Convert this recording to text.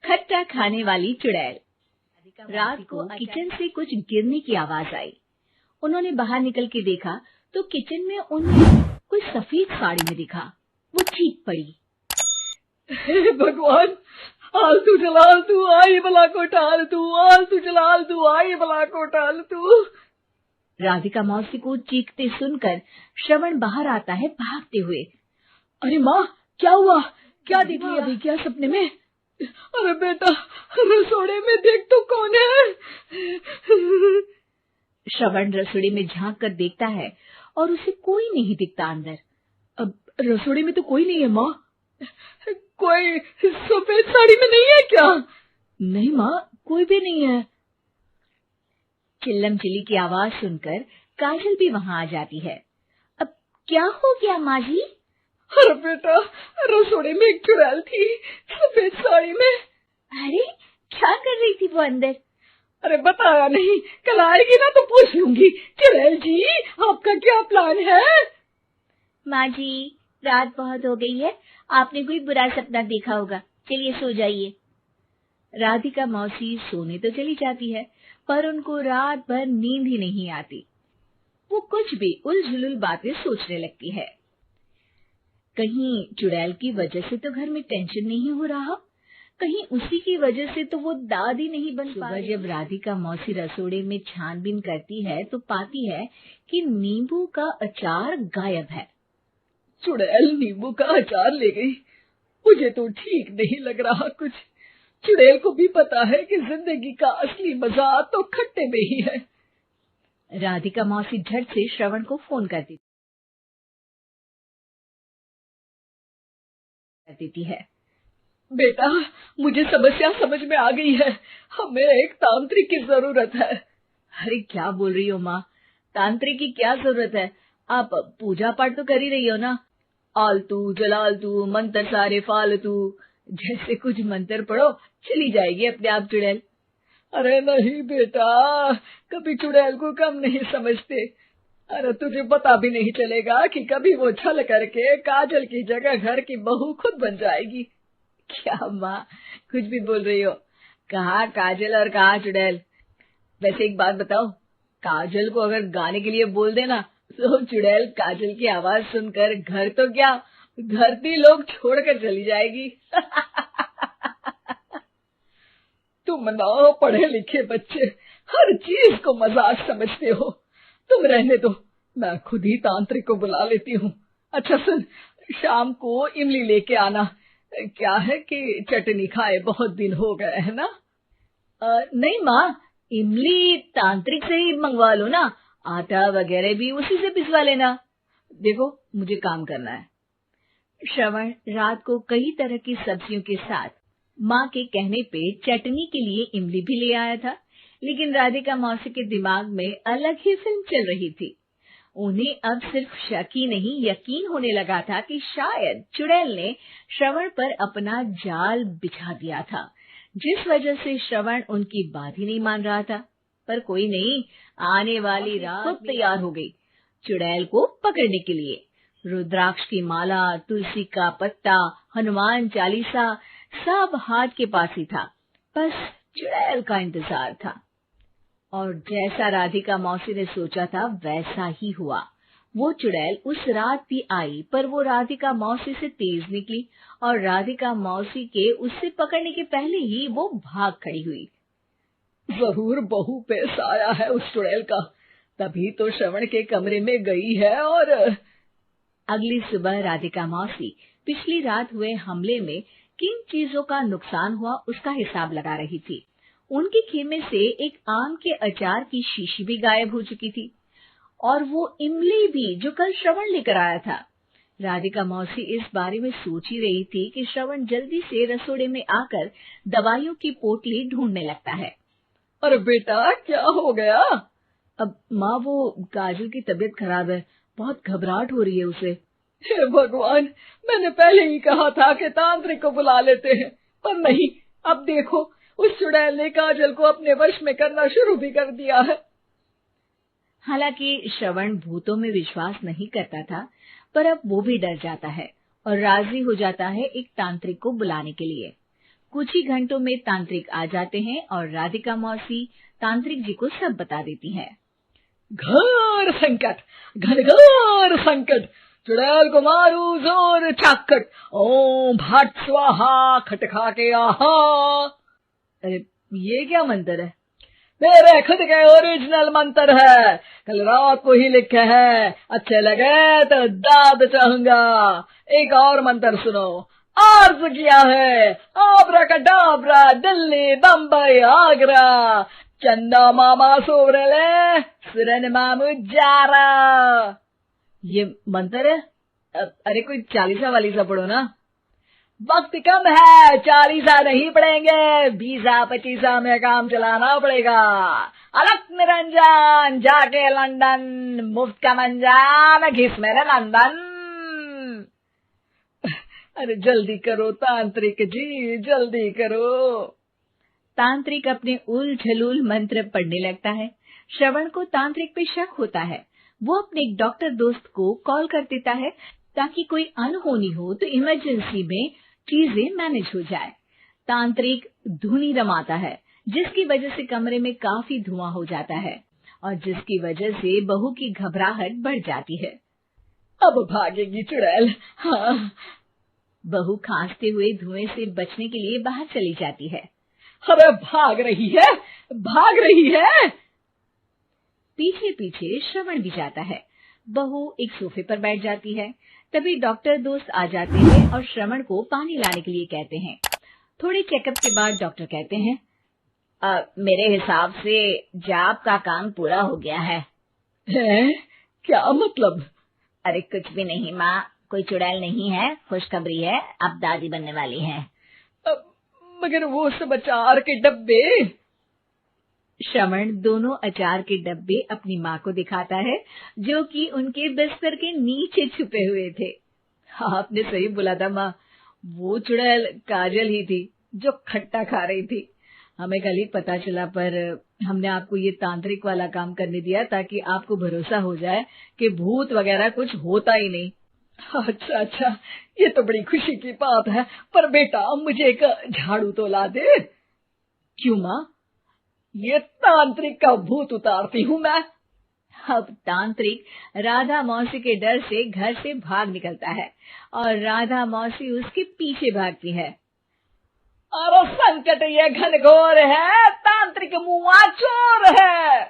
खट्टा खाने वाली चुड़ैल। रात को किचन से कुछ गिरने की आवाज आई। उन्होंने बाहर निकल के देखा तो किचन में उन्हें कोई सफेद साड़ी में दिखा। वो चीख पड़ी, हे भगवान, आलतू जलाल तू आई भला को टाल तू, आलतू जलाल तू आई भला को टाल तू। राधिका मौसी को चीखते सुनकर श्रवण बाहर आता है भागते हुए। अरे माँ, क्या हुआ? क्या देख लिया अभी? क्या सपने में? अरे बेटा, रसोड़े में देख तो कौन है? श्रवण रसोड़े में झांक कर देखता है और उसे कोई नहीं दिखता अंदर। अब रसोड़े में तो कोई नहीं है माँ। कोई सफेद साड़ी में नहीं है क्या? नहीं माँ, कोई भी नहीं है। चिल्लम चिल्ली की आवाज सुनकर काजल भी वहाँ आ जाती है। अब क्या हो गया माँ जी? अरे बेटा, रसोड़े में एक चुड़ैल थी सफेद साड़ी में। अरे क्या कर रही थी वो अंदर? अरे बताया नहीं, कल आएगी ना तो पूछ लूंगी। चुड़ैल जी, आपका क्या प्लान है? माँ जी, रात बहुत हो गई है, आपने कोई बुरा सपना देखा होगा, चलिए सो जाइए। राधिका मौसी सोने तो चली जाती है पर उनको रात भर नींद ही नहीं आती। वो कुछ भी उलझुल बातें सोचने लगती है। कहीं चुड़ैल की वजह से तो घर में टेंशन नहीं हो रहा, कहीं उसी की वजह से तो वो दादी नहीं बन पा रही। जब राधिका मौसी रसोड़े में छानबीन करती है तो पाती है कि नींबू का अचार गायब है। चुड़ैल नींबू का अचार ले गई, मुझे तो ठीक नहीं लग रहा कुछ। चुड़ैल को भी पता है कि जिंदगी का असली मजा तो खट्टे में ही है। राधिका मौसी झट से श्रवण को फोन कर देती है। बेटा, मुझे समस्या समझ में आ गई है, हमें एक तांत्रिक की जरूरत है। अरे क्या बोल रही हो माँ, तांत्रिक की क्या जरूरत है? आप पूजा पाठ तो कर ही रही हो ना। आलतू जलालतू मंत्र सारे फालतू जैसे कुछ मंत्र पढ़ो, चली जाएगी अपने आप चुड़ैल। अरे नहीं बेटा, कभी चुड़ैल को कम नहीं समझते। अरे तुझे पता भी नहीं चलेगा कि कभी वो छल करके काजल की जगह घर की बहू खुद बन जाएगी। क्या माँ, कुछ भी बोल रही हो? कहाँ काजल और कहाँ चुड़ैल। वैसे एक बात बताओ, काजल को अगर गाने के लिए बोल देना तो चुड़ैल काजल की आवाज सुनकर घर तो क्या धरती लोग छोड़कर चली जाएगी। तुम ना पढ़े लिखे बच्चे हर चीज को मजाक समझते हो। तुम रहने दो, मैं खुद ही तांत्रिक को बुला लेती हूँ। अच्छा सुन, शाम को इमली लेके आना। क्या है कि चटनी खाए बहुत दिन हो गए है ना। नहीं माँ, इमली तांत्रिक से ही मंगवा लो ना, आटा वगैरह भी उसी से पिसवा लेना। देखो मुझे काम करना है। श्रवण रात को कई तरह की सब्जियों के साथ माँ के कहने पे चटनी के लिए इमली भी ले आया था, लेकिन राधिका मौसी के दिमाग में अलग ही फिल्म चल रही थी। उन्हें अब सिर्फ शक ही नहीं यकीन होने लगा था कि शायद चुड़ैल ने श्रवण पर अपना जाल बिछा दिया था, जिस वजह से श्रवण उनकी बात ही नहीं मान रहा था। पर कोई नहीं, आने वाली रात खुद तैयार हो गई चुड़ैल को पकड़ने के लिए। रुद्राक्ष की माला, तुलसी का पत्ता, हनुमान चालीसा सब हाथ के पास ही था, बस चुड़ैल का इंतजार था। और जैसा राधिका मौसी ने सोचा था वैसा ही हुआ। वो चुड़ैल उस रात भी आई, पर वो राधिका मौसी से तेज निकली और राधिका मौसी के उससे पकड़ने के पहले ही वो भाग खड़ी हुई। जरूर बहू पे साया है उस चुड़ैल का, तभी तो श्रवण के कमरे में गई है। और अगली सुबह राधिका मौसी पिछली रात हुए हमले में किन चीजों का नुकसान हुआ उसका हिसाब लगा रही थी। उनके खेमे से एक आम के अचार की शीशी भी गायब हो चुकी थी और वो इमली भी जो कल श्रवण लेकर आया था। राधिका मौसी इस बारे में सोच ही रही थी कि श्रवण जल्दी से रसोड़े में आकर दवाइयों की पोटली ढूंढने लगता है। अरे बेटा, क्या हो गया? अब माँ, वो काजल की तबीयत खराब है, बहुत घबराहट हो रही है उसे। हे भगवान, मैंने पहले ही कहा था कि तांत्रिक को बुला लेते हैं, पर नहीं, अब देखो उस चुड़ैल ने काजल को अपने वश में करना शुरू भी कर दिया है। हालांकि श्रवण भूतों में विश्वास नहीं करता था, पर अब वो भी डर जाता है और राजी हो जाता है एक तांत्रिक को बुलाने के लिए। कुछ ही घंटों में तांत्रिक आ जाते हैं और राधिका मौसी तांत्रिक जी को सब बता देती हैं। घोर संकट, घनघोर संकट, चुड़ैल को मारू जोर चाकट, ओम भट स्वाहा खटखा के आहा। अरे ये क्या मंत्र है? मेरे खुद के ओरिजिनल मंत्र है, कल रात को ही लिखे हैं, अच्छे लगे तो दाद चाहूंगा। एक और मंत्र सुनो। अर्ज किया है आब्राकडाब्रा, दिल्ली बम्बई आगरा, चंदा मामा सोरले सुरन मामू जारा। ये मंत्र है? अरे कोई 40 वालीसा पढ़ो ना। वक्त कम है, 40 नहीं पड़ेंगे, 20-25 में काम चलाना पड़ेगा। अलग निरंजन जाके लंदन, मुफ्त का मंजान घिस मेरे लंदन। अरे जल्दी करो तांत्रिक जी, जल्दी करो। तांत्रिक अपने उल झलूल मंत्र पढ़ने लगता है। श्रवण को तांत्रिक पे शक होता है। वो अपने एक डॉक्टर दोस्त को कॉल कर देता है ताकि कोई अनहोनी हो तो इमरजेंसी में चीजें मैनेज हो जाए। तांत्रिक धुनी रमाता है, जिसकी वजह से कमरे में काफी धुआं हो जाता है और जिसकी वजह से बहू की घबराहट बढ़ जाती है। अब भागेगी चुड़ैल। हाँ। बहू खांसते हुए धुएं से बचने के लिए बाहर चली जाती है। अरे भाग रही है, भाग रही है। पीछे पीछे श्रवण भी जाता है। बहू एक सोफे पर बैठ जाती है। तभी डॉक्टर दोस्त आ जाते हैं और श्रवण को पानी लाने के लिए कहते हैं। थोड़े चेकअप के बाद डॉक्टर कहते हैं, मेरे हिसाब से जाप का काम पूरा हो गया है। क्या मतलब? अरे कुछ भी नहीं माँ, कोई चुड़ैल नहीं है, खुशखबरी है, अब दादी बनने वाली है। मगर वो सब अचार के डब्बे। श्रवण दोनों अचार के डब्बे अपनी माँ को दिखाता है, जो कि उनके बिस्तर के नीचे छुपे हुए थे। आपने सही बोला था माँ, वो चुड़ैल काजल ही थी जो खट्टा खा रही थी। हमें कल ही पता चला, पर हमने आपको ये तांत्रिक वाला काम करने दिया ताकि आपको भरोसा हो जाए कि भूत वगैरह कुछ होता ही नहीं। अच्छा, ये तो बड़ी खुशी की बात है। पर बेटा मुझे एक झाड़ू तो ला दे। क्यों माँ? ये तांत्रिक का भूत उतारती हूँ मैं। अब तांत्रिक राधा मौसी के डर से घर से भाग निकलता है और राधा मौसी उसके पीछे भागती है। अरे संकट ये घनघोर है, तांत्रिक मुआ चोर है।